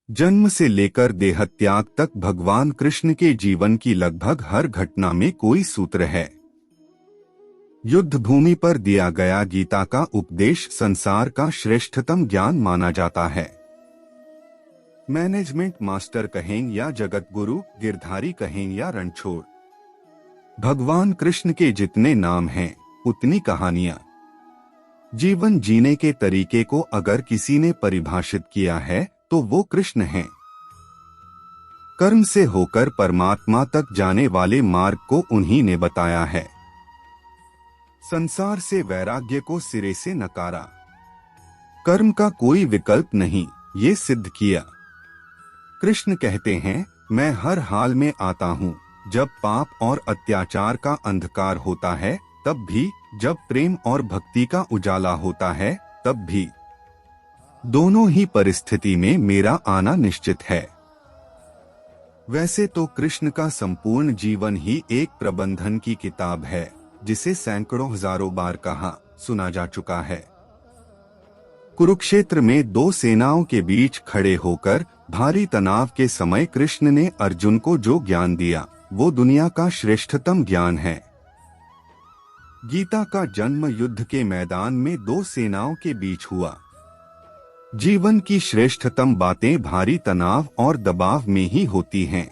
जन्म से लेकर देहत्याग तक भगवान कृष्ण के जीवन की लगभग हर घटना में कोई सूत्र है। युद्ध भूमि पर दिया गया गीता का उपदेश संसार का श्रेष्ठतम ज्ञान माना जाता है। मैनेजमेंट मास्टर कहें या जगत गुरु, गिरधारी कहें या रणछोड़, भगवान कृष्ण के जितने नाम हैं उतनी कहानियां। जीवन जीने के तरीके को अगर किसी ने परिभाषित किया है तो वो कृष्ण हैं। कर्म से होकर परमात्मा तक जाने वाले मार्ग को उन्हीं ने बताया है। संसार से वैराग्य को सिरे से नकारा, कर्म का कोई विकल्प नहीं, ये सिद्ध किया। कृष्ण कहते हैं, मैं हर हाल में आता हूँ, जब पाप और अत्याचार का अंधकार होता है तब भी, जब प्रेम और भक्ति का उजाला होता है तब भी। दोनों ही परिस्थिति में मेरा आना निश्चित है। वैसे तो कृष्ण का संपूर्ण जीवन ही एक प्रबंधन की किताब है, जिसे सैकड़ों हजारों बार कहा सुना जा चुका है। कुरुक्षेत्र में दो सेनाओं के बीच खड़े होकर भारी तनाव के समय कृष्ण ने अर्जुन को जो ज्ञान दिया वो दुनिया का श्रेष्ठतम ज्ञान है। गीता का जन्म युद्ध के मैदान में दो सेनाओं के बीच हुआ। जीवन की श्रेष्ठतम बातें भारी तनाव और दबाव में ही होती हैं।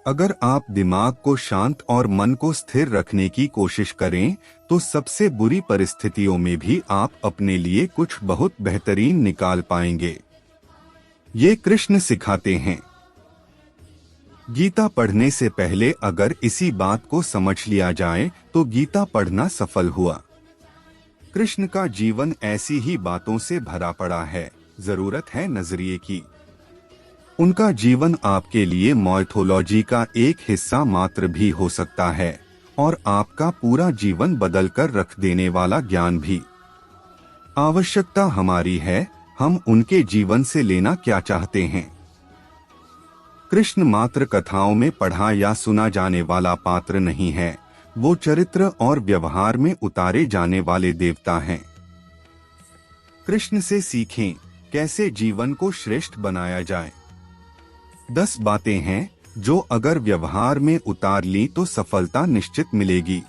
अगर आप दिमाग को शांत और मन को स्थिर रखने की कोशिश करें तो सबसे बुरी परिस्थितियों में भी आप अपने लिए कुछ बहुत बेहतरीन निकाल पाएंगे। ये कृष्ण सिखाते हैं। गीता पढ़ने से पहले अगर इसी बात को समझ लिया जाए तो गीता पढ़ना सफल हुआ। कृष्ण का जीवन ऐसी ही बातों से भरा पड़ा है, जरूरत है नजरिए की। उनका जीवन आपके लिए माइथोलॉजी का एक हिस्सा मात्र भी हो सकता है और आपका पूरा जीवन बदल कर रख देने वाला ज्ञान भी। आवश्यकता हमारी है, हम उनके जीवन से लेना क्या चाहते हैं। कृष्ण मात्र कथाओं में पढ़ा या सुना जाने वाला पात्र नहीं है, वो चरित्र और व्यवहार में उतारे जाने वाले देवता हैं। कृष्ण से सीखें कैसे जीवन को श्रेष्ठ बनाया जाए। 10 बातें हैं जो अगर व्यवहार में उतार ली तो सफलता निश्चित मिलेगी।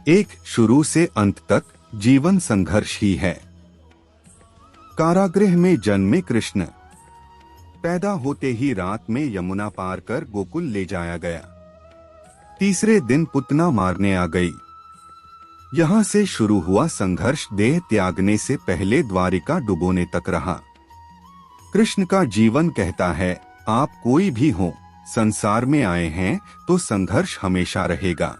1. शुरू से अंत तक जीवन संघर्ष ही है। कारागृह में जन्मे कृष्ण, पैदा होते ही रात में यमुना पार कर गोकुल ले जाया गया। तीसरे दिन पुतना मारने आ गई। यहाँ से शुरू हुआ संघर्ष देह त्यागने से पहले द्वारिका डुबोने तक रहा। कृष्ण का जीवन कहता है, आप कोई भी हो, संसार में आए हैं तो संघर्ष हमेशा रहेगा।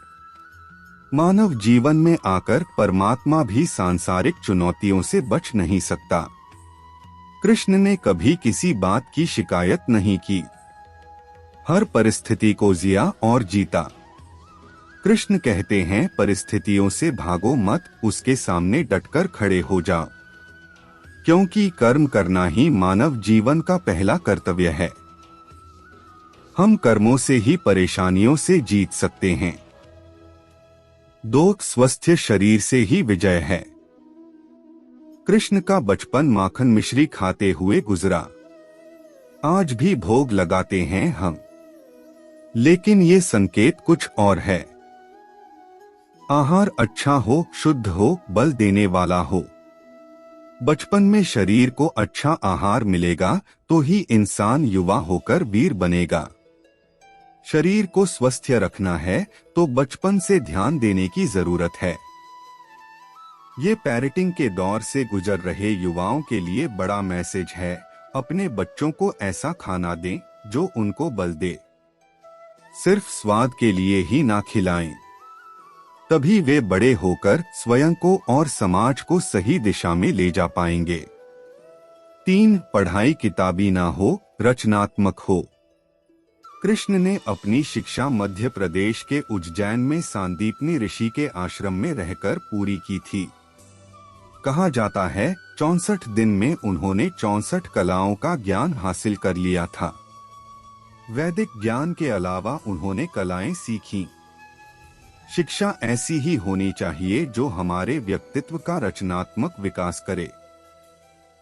मानव जीवन में आकर परमात्मा भी सांसारिक चुनौतियों से बच नहीं सकता। कृष्ण ने कभी किसी बात की शिकायत नहीं की, हर परिस्थिति को जिया और जीता। कृष्ण कहते हैं, परिस्थितियों से भागो मत, उसके सामने डटकर खड़े हो जाओ, क्योंकि कर्म करना ही मानव जीवन का पहला कर्तव्य है। हम कर्मों से ही परेशानियों से जीत सकते हैं। 2. स्वस्थ शरीर से ही विजय है। कृष्ण का बचपन माखन मिश्री खाते हुए गुजरा। आज भी भोग लगाते हैं हम, लेकिन ये संकेत कुछ और है। आहार अच्छा हो, शुद्ध हो, बल देने वाला हो। बचपन में शरीर को अच्छा आहार मिलेगा तो ही इंसान युवा होकर वीर बनेगा। शरीर को स्वस्थ रखना है तो बचपन से ध्यान देने की जरूरत है। ये पेरेंटिंग के दौर से गुजर रहे युवाओं के लिए बड़ा मैसेज है। अपने बच्चों को ऐसा खाना दें जो उनको बल दे। सिर्फ स्वाद के लिए ही ना खिलाएं, तभी वे बड़े होकर स्वयं को और समाज को सही दिशा में ले जा पाएंगे। 3. पढ़ाई किताबी ना हो, रचनात्मक हो। कृष्ण ने अपनी शिक्षा मध्य प्रदेश के उज्जैन में सांदीपनी ऋषि के आश्रम में रहकर पूरी की थी। कहा जाता है 64 दिन में उन्होंने 64 कलाओं का ज्ञान हासिल कर लिया था। वैदिक ज्ञान के अलावा उन्होंने कलाएं सीखीं। शिक्षा ऐसी ही होनी चाहिए जो हमारे व्यक्तित्व का रचनात्मक विकास करे।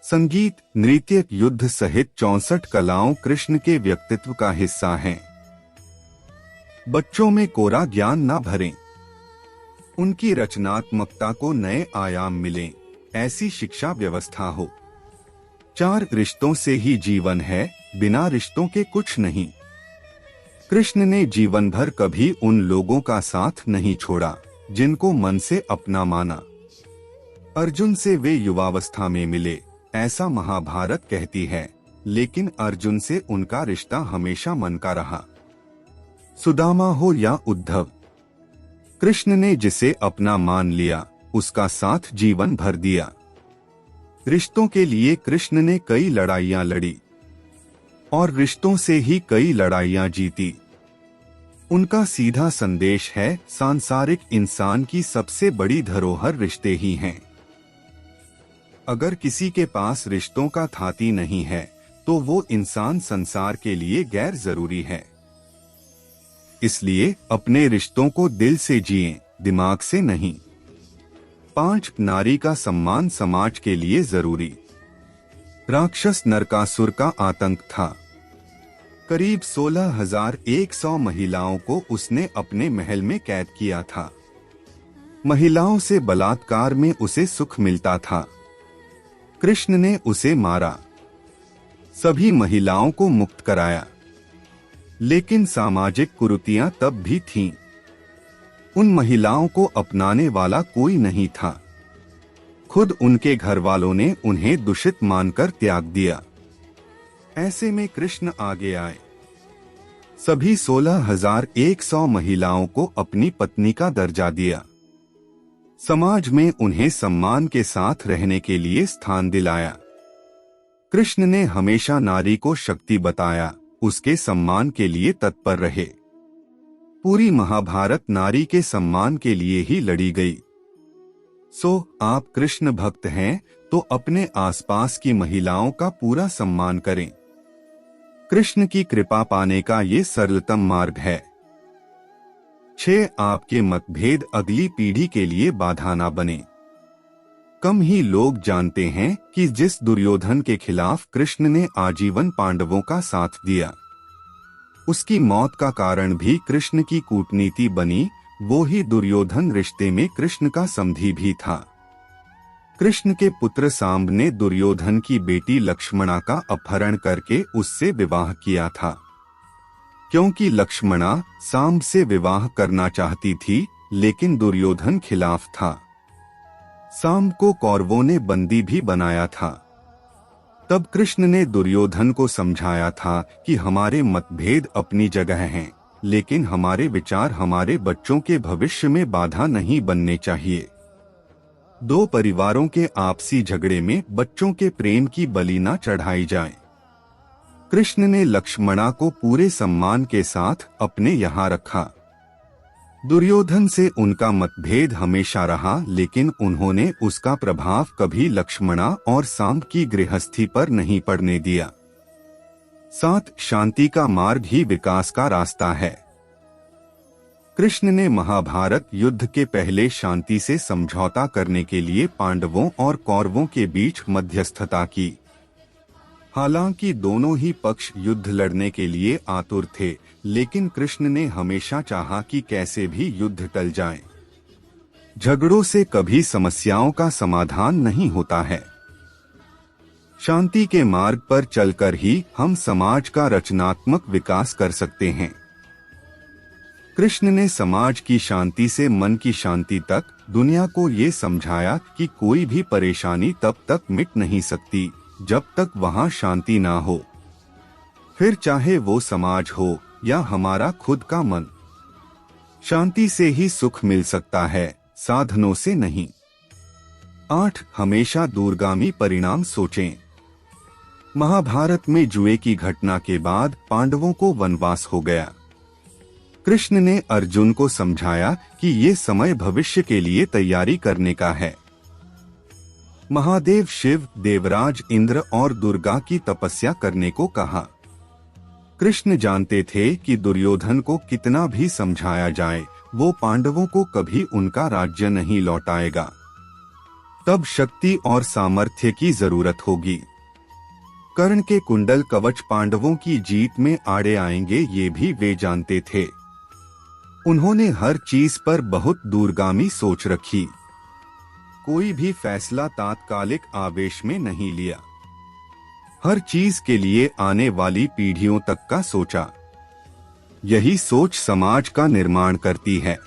संगीत, नृत्य, युद्ध सहित 64 कलाओं कृष्ण के व्यक्तित्व का हिस्सा हैं। बच्चों में कोरा ज्ञान न भरें, उनकी रचनात्मकता को नए आयाम मिलें, ऐसी शिक्षा व्यवस्था हो। 4 रिश्तों से ही जीवन है, बिना रिश्तों के कुछ नहीं। कृष्ण ने जीवन भर कभी उन लोगों का साथ नहीं छोड़ा जिनको मन से अपना माना। अर्जुन से वे युवावस्था में मिले, ऐसा महाभारत कहती है, लेकिन अर्जुन से उनका रिश्ता हमेशा मन का रहा। सुदामा हो या उद्धव, कृष्ण ने जिसे अपना मान लिया, उसका साथ जीवन भर दिया। रिश्तों के लिए कृष्ण ने कई लड़ाइयां लड़ी और रिश्तों से ही कई लड़ाइयां जीती। उनका सीधा संदेश है, सांसारिक इंसान की सबसे बड़ी धरोहर रिश्ते ही हैं। अगर किसी के पास रिश्तों का थाती नहीं है, तो वो इंसान संसार के लिए गैर जरूरी है। इसलिए अपने रिश्तों को दिल से जिएं, दिमाग से नहीं। 5 नारी का सम्मान समाज के लिए जरूरी। राक्षस नरकासुर का आतंक था। करीब 16,100 महिलाओं को उसने अपने महल में कैद किया था। महिलाओं से बलात्कार में उसे सुख मिलता था। कृष्ण ने उसे मारा, सभी महिलाओं को मुक्त कराया, लेकिन सामाजिक कुरीतियां तब भी थीं। उन महिलाओं को अपनाने वाला कोई नहीं था। खुद उनके घर वालों ने उन्हें दूषित मानकर त्याग दिया। ऐसे में कृष्ण आगे आए, सभी 16,100 महिलाओं को अपनी पत्नी का दर्जा दिया। समाज में उन्हें सम्मान के साथ रहने के लिए स्थान दिलाया। कृष्ण ने हमेशा नारी को शक्ति बताया, उसके सम्मान के लिए तत्पर रहे। पूरी महाभारत नारी के सम्मान के लिए ही लड़ी गई। आप कृष्ण भक्त हैं तो अपने आसपास की महिलाओं का पूरा सम्मान करें। कृष्ण की कृपा पाने का ये सरलतम मार्ग है। 6 आपके मतभेद अगली पीढ़ी के लिए बाधा ना बने। कम ही लोग जानते हैं कि जिस दुर्योधन के खिलाफ कृष्ण ने आजीवन पांडवों का साथ दिया, उसकी मौत का कारण भी कृष्ण की कूटनीति बनी। वो ही दुर्योधन रिश्ते में कृष्ण का समधी भी था। कृष्ण के पुत्र सांब ने दुर्योधन की बेटी लक्ष्मणा का अपहरण करके उससे विवाह किया था, क्योंकि लक्ष्मणा सांब से विवाह करना चाहती थी, लेकिन दुर्योधन खिलाफ था। सांब को कौरवों ने बंदी भी बनाया था। तब कृष्ण ने दुर्योधन को समझाया था कि हमारे मतभेद अपनी जगह हैं, लेकिन हमारे विचार हमारे बच्चों के भविष्य में बाधा नहीं बनने चाहिए। 2 परिवारों के आपसी झगड़े में बच्चों के प्रेम की बलि न चढ़ाई जाए। कृष्ण ने लक्ष्मणा को पूरे सम्मान के साथ अपने यहाँ रखा। दुर्योधन से उनका मतभेद हमेशा रहा, लेकिन उन्होंने उसका प्रभाव कभी लक्ष्मणा और सांब की गृहस्थी पर नहीं पड़ने दिया। 7 शांति का मार्ग ही विकास का रास्ता है। कृष्ण ने महाभारत युद्ध के पहले शांति से समझौता करने के लिए पांडवों और कौरवों के बीच मध्यस्थता की। हालांकि दोनों ही पक्ष युद्ध लड़ने के लिए आतुर थे, लेकिन कृष्ण ने हमेशा चाहा कि कैसे भी युद्ध टल जाए। झगड़ों से कभी समस्याओं का समाधान नहीं होता है। शांति के मार्ग पर चलकर ही हम समाज का रचनात्मक विकास कर सकते हैं। कृष्ण ने समाज की शांति से मन की शांति तक दुनिया को ये समझाया कि कोई भी परेशानी तब तक मिट नहीं सकती जब तक वहाँ शांति ना हो, फिर चाहे वो समाज हो या हमारा खुद का मन। शांति से ही सुख मिल सकता है, साधनों से नहीं। 8 हमेशा दूरगामी परिणाम सोचें। महाभारत में जुए की घटना के बाद पांडवों को वनवास हो गया। कृष्ण ने अर्जुन को समझाया कि ये समय भविष्य के लिए तैयारी करने का है। महादेव शिव, देवराज इंद्र और दुर्गा की तपस्या करने को कहा। कृष्ण जानते थे कि दुर्योधन को कितना भी समझाया जाए, वो पांडवों को कभी उनका राज्य नहीं लौटाएगा। तब शक्ति और सामर्थ्य की जरूरत होगी। कर्ण के कुंडल कवच पांडवों की जीत में आड़े आएंगे, ये भी वे जानते थे। उन्होंने हर चीज पर बहुत दूरगामी सोच रखी। कोई भी फैसला तात्कालिक आवेश में नहीं लिया। हर चीज के लिए आने वाली पीढ़ियों तक का सोचा। यही सोच समाज का निर्माण करती है।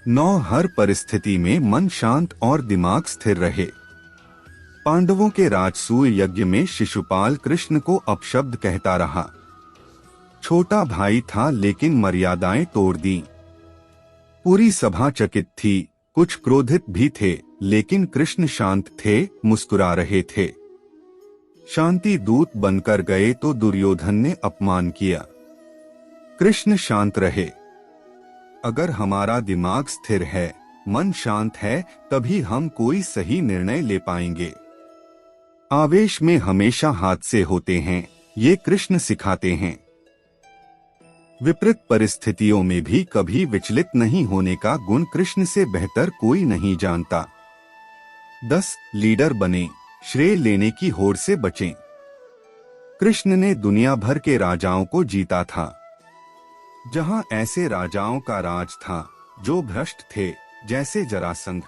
9 हर परिस्थिति में मन शांत और दिमाग स्थिर रहे। पांडवों के राजसूय यज्ञ में शिशुपाल कृष्ण को अपशब्द कहता रहा। छोटा भाई था लेकिन मर्यादाएं तोड़ दी। पूरी सभा चकित थी, कुछ क्रोधित भी थे, लेकिन कृष्ण शांत थे, मुस्कुरा रहे थे। शांति दूत बनकर गए तो दुर्योधन ने अपमान किया। कृष्ण शांत रहे। अगर हमारा दिमाग स्थिर है, मन शांत है, तभी हम कोई सही निर्णय ले पाएंगे। आवेश में हमेशा हादसे होते हैं, ये कृष्ण सिखाते हैं। विपरीत परिस्थितियों में भी कभी विचलित नहीं होने का गुण कृष्ण से बेहतर कोई नहीं जानता। 10 लीडर बने, श्रेय लेने की होड़ से बचें। कृष्ण ने दुनिया भर के राजाओं को जीता था। जहां ऐसे राजाओं का राज था जो भ्रष्ट थे, जैसे जरासंध,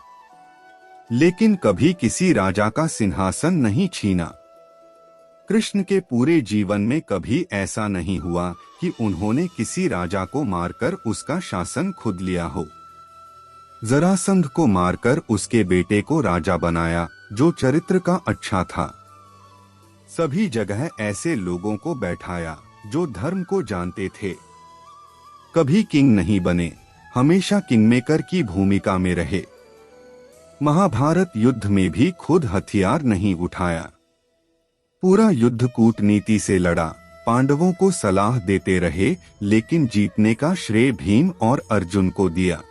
लेकिन कभी किसी राजा का सिंहासन नहीं छीना। कृष्ण के पूरे जीवन में कभी ऐसा नहीं हुआ कि उन्होंने किसी राजा को मारकर उसका शासन खुद लिया हो। जरासंध को मारकर उसके बेटे को राजा बनाया, जो चरित्र का अच्छा था। सभी जगह ऐसे लोगों को बैठाया जो धर्म को जानते थे। कभी किंग नहीं बने, हमेशा किंगमेकर की भूमिका में रहे। महाभारत युद्ध में भी खुद हथियार नहीं उठाया। पूरा युद्ध कूटनीति से लड़ा, पांडवों को सलाह देते रहे, लेकिन जीतने का श्रेय भीम और अर्जुन को दिया।